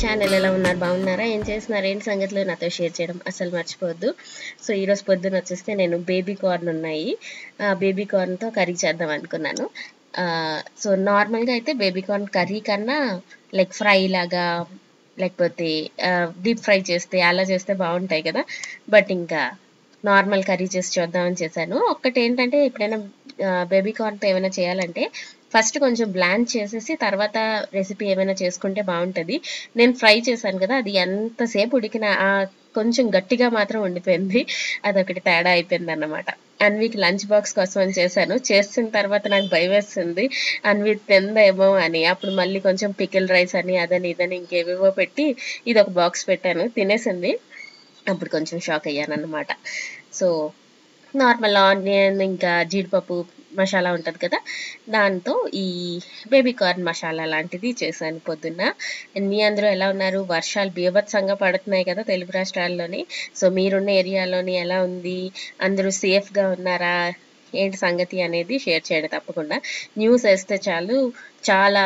Channel. ఎలా ఉన్నారు? బాగున్నారా? ఏం చేస్తున్నారు? ఏంటి సంగతులు నాతో షేర్ చేయడం అసలు మర్చిపోవద్దు. సో ఈరోజు పొద్దున వచ్చేస్తే నేను బేబీ కార్న్ ఉన్నాయి, బేబీ కార్న్తో కర్రీ చేద్దాం అనుకున్నాను. సో నార్మల్గా అయితే బేబీ కార్న్ కర్రీ కన్నా లైక్ ఫ్రై లాగా లేకపోతే డీప్ ఫ్రై చేస్తే అలా చేస్తే బాగుంటాయి కదా. బట్ ఇంకా నార్మల్ కర్రీ చేసి చూద్దామని చేశాను. ఒక్కటి ఏంటంటే ఎప్పుడైనా బేబీ కార్న్తో ఏమైనా చేయాలంటే ఫస్ట్ కొంచెం బ్లాంచ్ చేసేసి తర్వాత రెసిపీ ఏమైనా చేసుకుంటే బాగుంటుంది. నేను ఫ్రై చేశాను కదా, అది ఎంతసేపు ఉడికిన కొంచెం గట్టిగా మాత్రం ఉండిపోయింది. అదొకటి తేడా అయిపోయింది అన్నమాట. అన్వికి లంచ్ బాక్స్ కోసం అని చేశాను. చేసిన తర్వాత నాకు భయం వేస్తుంది, అన్వి తిందేమో అని. అప్పుడు మళ్ళీ కొంచెం పికిల్ రైస్ అని అదని ఇదని ఇంకేవేవో పెట్టి ఇది ఒక బాక్స్ పెట్టాను, తినేసింది. అప్పుడు కొంచెం షాక్ అయ్యాను అన్నమాట. సో నార్మల్ ఆనియన్ ఇంకా జీడిపప్పు మసాలా ఉంటుంది కదా, దాంతో ఈ బేబీ కార్న్ మసాలా లాంటిది చేశాను పొద్దున్న. మీ అందరూ ఎలా ఉన్నారు? వర్షాలు బీభత్సంగా పడుతున్నాయి కదా తెలుగు రాష్ట్రాల్లోని. సో మీరున్న ఏరియాలోని ఎలా ఉంది? అందరూ సేఫ్గా ఉన్నారా? ఏంటి సంగతి అనేది షేర్ చేయండి తప్పకుండా. న్యూస్ వేస్తే చాలు, చాలా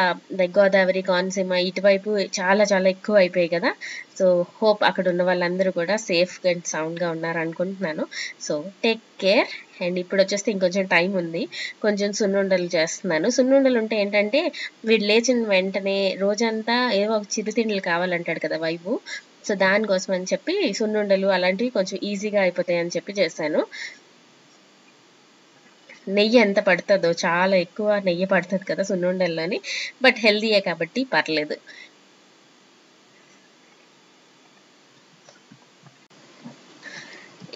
గోదావరి కోనసీమ ఇటువైపు చాలా చాలా ఎక్కువ అయిపోయాయి కదా. సో హోప్ అక్కడ ఉన్న వాళ్ళందరూ కూడా సేఫ్గా అండ్ సౌండ్గా ఉన్నారు అనుకుంటున్నాను. So take care. అండ్ ఇప్పుడు వచ్చేస్తే ఇంకొంచెం టైం ఉంది, కొంచెం సున్నుండలు చేస్తున్నాను. సున్నుండలు ఉంటే ఏంటంటే వీడు లేచిన వెంటనే రోజంతా ఏవో ఒక చిరుతిండ్లు కావాలంటాడు కదా వైపు. సో దానికోసం అని చెప్పి సున్నుండలు అలాంటివి కొంచెం ఈజీగా అయిపోతాయి అని చెప్పి చేశాను. నెయ్యి ఎంత పడుతుందో, చాలా ఎక్కువ నెయ్యి పడుతుంది కదా సున్నుండల్లోని. బట్ హెల్దీయే కాబట్టి పర్లేదు.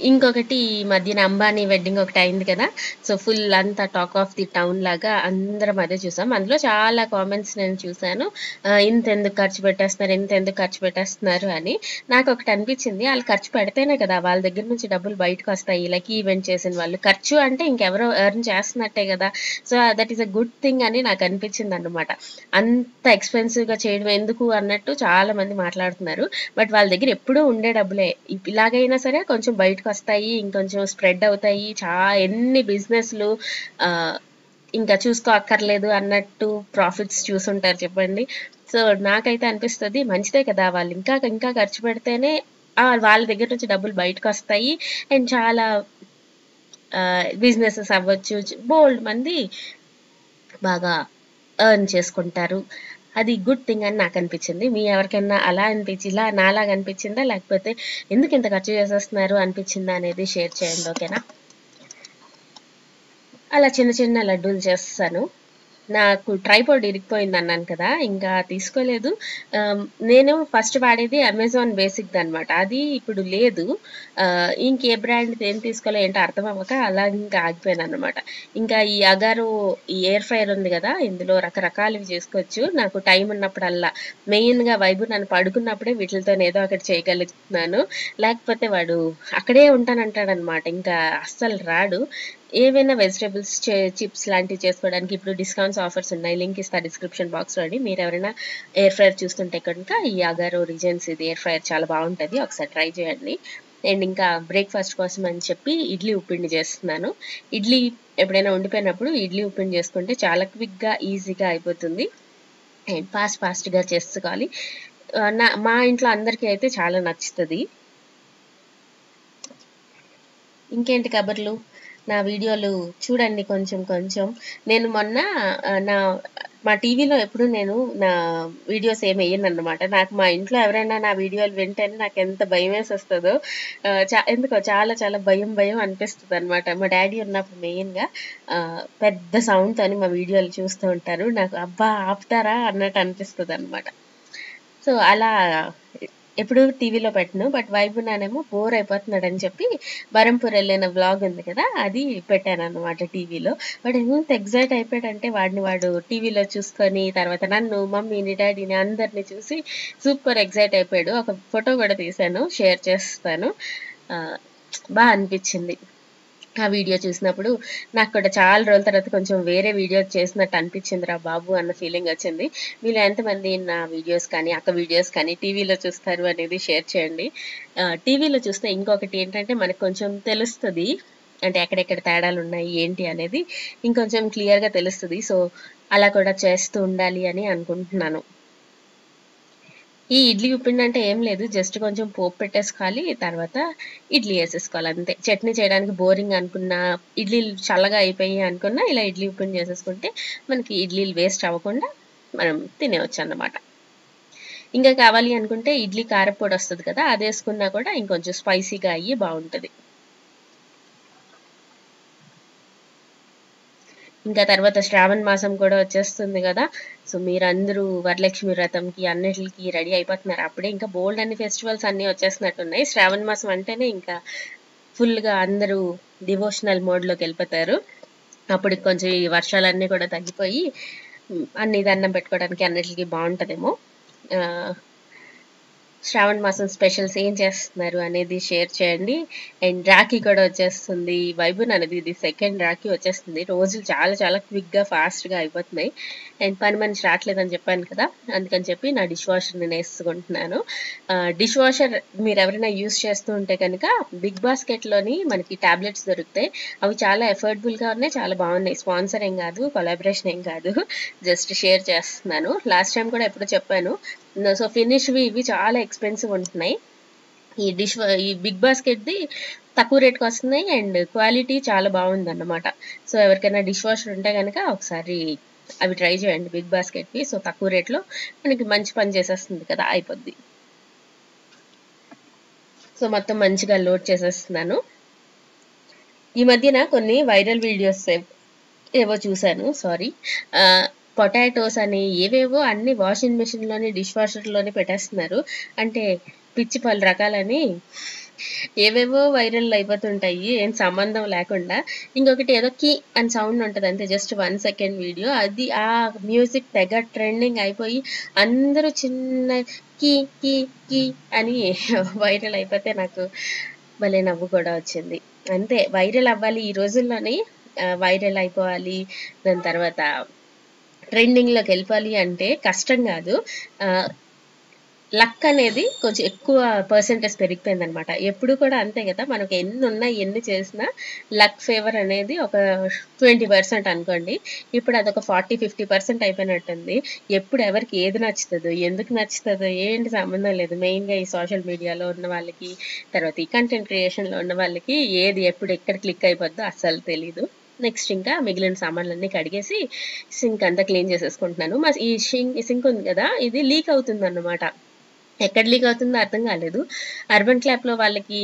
ఇంకొకటి ఈ మధ్యన అంబానీ వెడ్డింగ్ ఒకటి అయింది కదా. సో ఫుల్ అంతా టాక్ ఆఫ్ ది టౌన్ లాగా అందరం అదే చూసాం. అందులో చాలా కామెంట్స్ నేను చూశాను, ఇంత ఎందుకు ఖర్చు పెట్టేస్తున్నారు అని. నాకు ఒకటి అనిపించింది, వాళ్ళు ఖర్చు పెడితేనే కదా వాళ్ళ దగ్గర నుంచి డబ్బులు బయటకు వస్తాయి. లైక్ ఈవెంట్ చేసిన వాళ్ళు ఖర్చు అంటే ఇంకెవరో ఎర్న్ చేస్తున్నట్టే కదా. So that is a good thing అని నాకు అనిపించింది అన్నమాట. అంత ఎక్స్పెన్సివ్గా చేయడం ఎందుకు అన్నట్టు చాలా మంది మాట్లాడుతున్నారు. బట్ వాళ్ళ దగ్గర ఎప్పుడూ ఉండే డబ్బులే ఇలాగైనా సరే కొంచెం బయటకు వస్తాయి, ఇంకొంచెం స్ప్రెడ్ అవుతాయి. ఎన్ని బిజినెస్లు ఇంకా చూసుకో అక్కర్లేదు అన్నట్టు ప్రాఫిట్స్ చూసుంటారు చెప్పండి. సో నాకైతే అనిపిస్తుంది మంచిదే కదా, వాళ్ళు ఇంకా ఇంకా ఖర్చు పెడితేనే వాళ్ళ దగ్గర నుంచి డబ్బులు బయటకు వస్తాయి. అండ్ చాలా బిజినెసెస్ అవ్వచ్చు, బోల్డ్ మంది బాగా ఎర్న్ చేసుకుంటారు. అది గుడ్ థింగ్ అని నాకు అనిపించింది. మీ ఎవరికైనా అలా అనిపించి ఇలా నాలాగా అనిపించిందా, లేకపోతే ఎందుకు ఇంత ఖర్చు చేసేస్తున్నారు అనిపించిందా అనేది షేర్ చేయండి, ఓకేనా? అలా చిన్న చిన్న లడ్డూలు చేస్తాను. నాకు ట్రైపాడ్ ఇరిగిపోయింది అన్నాను కదా, ఇంకా తీసుకోలేదు. నేను ఫస్ట్ వాడేది అమెజాన్ బేసిక్ది అనమాట, అది ఇప్పుడు లేదు. ఇంకే బ్రాండ్ ఏం తీసుకోవాలో ఏంటో అర్థం అవ్వక అలా ఇంకా ఆగిపోయాను అనమాట. ఇంకా ఈ అగారో ఈ ఎయిర్ ఫ్రైయర్ ఉంది కదా, ఇందులో రకరకాలవి చేసుకోవచ్చు. నాకు టైం ఉన్నప్పుడల్లా, మెయిన్గా వైబు నన్ను పడుకున్నప్పుడే వీటితో ఏదో ఒకటి చేయగలుగుతున్నాను. లేకపోతే వాడు అక్కడే ఉంటానంటాడనమాట, ఇంకా అస్సలు రాడు. ఏవైనా వెజిటేబుల్స్ చిప్స్ లాంటివి చేసుకోవడానికి ఇప్పుడు డిస్కౌంట్స్ ఆఫర్స్ ఉన్నాయి, లింక్ ఇస్తా డిస్క్రిప్షన్ బాక్స్లో అండి. మీరు ఎవరైనా ఎయిర్ ఫ్రైయర్ చూస్తుంటే కనుక ఈ అగారో రిజెన్స్ ఇది ఎయిర్ ఫ్రైయర్ చాలా బాగుంటుంది, ఒకసారి ట్రై చేయండి. అండ్ ఇంకా బ్రేక్ఫాస్ట్ కోసం అని చెప్పి ఇడ్లీ ఉప్పిండి చేస్తున్నాను. ఇడ్లీ ఎప్పుడైనా ఉండిపోయినప్పుడు ఇడ్లీ ఉప్పిండి చేసుకుంటే చాలా క్విక్గా ఈజీగా అయిపోతుంది అండ్ ఫాస్ట్గా చేసుకోవాలి. మా ఇంట్లో అందరికీ అయితే చాలా నచ్చుతుంది. ఇంకేంటి కబుర్లు? నా వీడియోలు చూడండి కొంచెం కొంచెం. నేను మొన్న మా టీవీలో ఎప్పుడు నేను నా వీడియోస్ ఏమి వేయను అనమాట. నాకు మా ఇంట్లో ఎవరైనా నా వీడియోలు వింటేనే నాకు ఎంత భయం వేసేస్తుందో, ఎందుకో చాలా చాలా భయం అనిపిస్తుంది అనమాట. మా డాడీ ఉన్నప్పుడు మెయిన్గా పెద్ద సౌండ్తో మా వీడియోలు చూస్తూ ఉంటారు, నాకు అబ్బా ఆపుతారా అన్నట్టు అనిపిస్తుంది అనమాట. సో అలా ఎప్పుడు టీవీలో పెట్టను. బట్ వైబు నానేమో బోర్ అయిపోతున్నాడు అని చెప్పి బరంపూర్ వెళ్ళిన వ్లాగ్ ఉంది కదా, అది పెట్టాను అనమాట టీవీలో. వాడు ఎంత ఎగ్జైట్ అయిపోయాడంటే వాడు టీవీలో చూసుకొని తర్వాత నన్ను, మమ్మీని, డాడీని అందరినీ చూసి సూపర్ ఎగ్జైట్ అయిపోయాడు. ఒక ఫోటో కూడా తీశాను, షేర్ చేస్తాను. బాగా అనిపించింది ఆ వీడియో చూసినప్పుడు. నాకు కూడా చాలా రోజుల తర్వాత కొంచెం వేరే వీడియో చేసినట్టు అనిపించింది రా బాబు అన్న ఫీలింగ్ వచ్చింది. మీరు ఎంతమంది నా వీడియోస్ కానీ అక్క వీడియోస్ కానీ టీవీలో చూస్తారు అనేది షేర్ చేయండి. టీవీలో చూస్తే ఇంకొకటి ఏంటంటే మనకు కొంచెం తెలుస్తుంది, అంటే ఎక్కడెక్కడ తేడాలు ఉన్నాయి ఏంటి అనేది ఇంకొంచెం క్లియర్గా తెలుస్తుంది. సో అలా కూడా చేస్తూ ఉండాలి అని అనుకుంటున్నాను. ఈ ఇడ్లీ పిండి అంటే ఏం లేదు, జస్ట్ కొంచెం పోపు పెట్టేసుకోవాలి, తర్వాత ఇడ్లీ వేసేసుకోవాలి అంతే. చట్నీ చేయడానికి బోరింగ్ అనుకున్నా, ఇడ్లీలు చల్లగా అయిపోయి అనుకున్నా ఇలా ఇడ్లీ పిండి చేసేసుకుంటే మనకి ఇడ్లీలు వేస్ట్ అవ్వకుండా మనం తినేవచ్చు అన్నమాట. ఇంకా కావాలి అనుకుంటే ఇడ్లీ కారపొడి వస్తుంది కదా, అది వేసుకున్నా కూడా ఇంకొంచెం స్పైసీగా అయ్యి బాగుంటుంది. ఇంకా తర్వాత శ్రావణ మాసం కూడా వచ్చేస్తుంది కదా, సో మీరందరూ వరలక్ష్మి వ్రతంకి అన్నిటికి రెడీ అయిపోతున్నారు. అప్పుడే ఇంకా బోల్డ్ అన్ని ఫెస్టివల్స్ అన్నీ వచ్చేసినట్టున్నాయి. శ్రావణ మాసం అంటేనే ఇంకా ఫుల్గా అందరూ డివోషనల్ మోడ్లోకి వెళ్ళిపోతారు. అప్పుడు కొంచెం ఈ వర్షాలన్నీ కూడా తగ్గిపోయి అన్ని దండం పెట్టుకోవడానికి అన్నిటికీ బాగుంటుందేమో. శ్రావణ మాసం స్పెషల్స్ ఏం చేస్తున్నారు అనేది షేర్ చేయండి. అండ్ రాఖీ కూడా వచ్చేస్తుంది, వైబున్ అనేది ఇది సెకండ్ రాఖీ వచ్చేస్తుంది. రోజులు చాలా చాలా క్విక్గా ఫాస్ట్గా అయిపోతున్నాయి. అండ్ పని మనిషి రావట్లేదని చెప్పాను కదా, అందుకని చెప్పి నా డిష్ వాషర్ నేను వేసుకుంటున్నాను. డిష్ వాషర్ మీరు ఎవరైనా యూస్ చేస్తూ ఉంటే కనుక బిగ్ బాస్కెట్లోని మనకి ట్యాబ్లెట్స్ దొరుకుతాయి. అవి చాలా ఎఫోర్డబుల్గా ఉన్నాయి, చాలా బాగున్నాయి. స్పాన్సర్ ఏం కాదు, కొలాబరేషన్ ఏం కాదు, జస్ట్ షేర్ చేస్తున్నాను. లాస్ట్ టైం కూడా ఎప్పుడు చెప్పాను. సో ఫినిష్వి ఇవి చాలా ఎక్స్పెన్సివ్ ఉంటున్నాయి. ఈ బిగ్ బాస్కెట్ది తక్కువ రేట్కి వస్తున్నాయి అండ్ క్వాలిటీ చాలా బాగుంది అన్నమాట. సో ఎవరికైనా డిష్ వాషర్ ఉంటే కనుక ఒకసారి అవి ట్రై చేయండి బిగ్ బాస్కెట్వి. సో తక్కువ రేట్లో మనకి మంచి పని చేసేస్తుంది కదా, అయిపోద్ది. సో మొత్తం మంచిగా లోడ్ చేసేస్తున్నాను. ఈ మధ్యన కొన్ని వైరల్ వీడియోస్ ఏవో చూశాను, సారీ, పొటాటోస్ అని ఏవేవో అన్ని వాషింగ్ మిషన్లోని డిష్ వాషర్లోనే పెట్టేస్తున్నారు. అంటే పిచ్చి పలు రకాలని ఏవేవో వైరల్ అయిపోతుంటాయి, ఏం సంబంధం లేకుండా. ఇంకొకటి ఏదో కీ అని సౌండ్ ఉంటుంది అంతే, జస్ట్ 1 సెకండ్ వీడియో, అది ఆ మ్యూజిక్ తెగ ట్రెండింగ్ అయిపోయి అందరూ చిన్న కీ కీ కీ అని వైరల్ అయిపోతే నాకు భలే నవ్వు కూడా వచ్చింది. అంతే, వైరల్ అవ్వాలి ఈ రోజుల్లోని, వైరల్ అయిపోవాలి, దాని తర్వాత ట్రెండింగ్లోకి వెళ్ళిపోవాలి అంటే కష్టం కాదు. లక్ అనేది కొంచెం ఎక్కువ పర్సెంటేజ్ పెరిగిపోయింది అనమాట. ఎప్పుడు కూడా అంతే కదా, మనకు ఎన్ని ఉన్నా ఎన్ని చేసినా లక్ ఫేవర్ అనేది ఒక 20% అనుకోండి. ఇప్పుడు అదొక 40-50% అయిపోయినట్టుంది. ఎప్పుడు ఎవరికి ఏది నచ్చుతుందో, ఎందుకు నచ్చుతుందో ఏంటి సంబంధం లేదు. మెయిన్గా ఈ సోషల్ మీడియాలో ఉన్న వాళ్ళకి, తర్వాత ఈ కంటెంట్ క్రియేషన్లో ఉన్న వాళ్ళకి ఏది ఎప్పుడు ఎక్కడ క్లిక్ అయిపోద్దో అస్సలు తెలీదు. నెక్స్ట్ ఇంకా మిగిలిన సామాన్లన్నీ కడిగేసి సింక్ అంతా క్లీన్ చేసేసుకుంటున్నాను. ఈ సింక్ ఉంది కదా, ఇది లీక్ అవుతుంది అన్నమాట. ఎక్కడ లీక్ అవుతుందో అర్థం కాలేదు. అర్బన్ క్లాప్లో వాళ్ళకి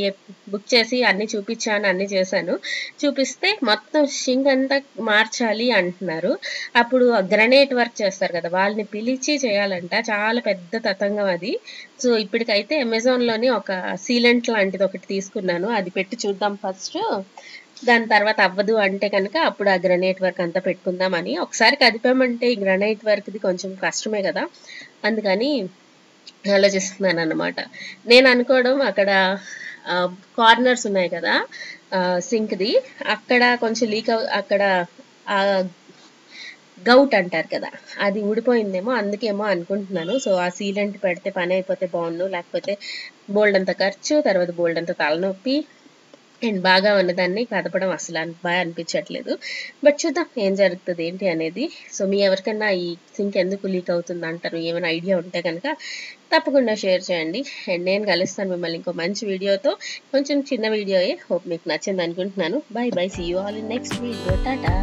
బుక్ చేసి అన్ని చూపించాను, అన్ని చేశాను. చూపిస్తే మొత్తం సింక్ అంతా మార్చాలి అంటున్నారు. అప్పుడు గ్రనైట్ వర్క్ చేస్తారు కదా, వాళ్ళని పిలిచి చేయాలంట. చాలా పెద్ద తతంగం అది. సో ఇప్పటికైతే అమెజాన్లోని ఒక సీలెంట్ లాంటిది ఒకటి తీసుకున్నాను, అది పెట్టి చూద్దాం ఫస్ట్. దాని తర్వాత అవ్వదు అంటే కనుక అప్పుడు ఆ గ్రనైట్ వర్క్ అంతా పెట్టుకుందామని. ఒకసారి కదిపామంటే ఈ గ్రనైట్ వర్క్ది కొంచెం కష్టమే కదా, అందుకని ఆలోచిస్తున్నాను అన్నమాట. నేను అనుకోవడం అక్కడ కార్నర్స్ ఉన్నాయి కదా సింక్ది, అక్కడ కొంచెం లీక్ అక్కడ గౌట్ అంటారు కదా, అది ఊడిపోయిందేమో, అందుకేమో అనుకుంటున్నాను. సో ఆ సీలెంట్ పెడితే పని అయిపోతే బాగుండు, లేకపోతే బోల్డ్ అంత ఖర్చు, తర్వాత బోల్డ్ అంత తలనొప్పి, అండ్ బాగా ఉన్నదాన్ని కదపడం అసలు బాగా అనిపించట్లేదు. బట్ చూద్దాం ఏం జరుగుతుంది ఏంటి అనేది. సో మీ ఎవరికన్నా ఈ సింక్ ఎందుకు లీక్ అవుతుంది అంటారు, ఏమైనా ఐడియా ఉంటే కనుక తప్పకుండా షేర్ చేయండి. అండ్ నేను కలుస్తాను మిమ్మల్ని ఇంకో మంచి వీడియోతో. కొంచెం చిన్న వీడియోయే, హోప్ మీకు నచ్చింది అనుకుంటున్నాను. Bye bye, see you all in next video, Tata.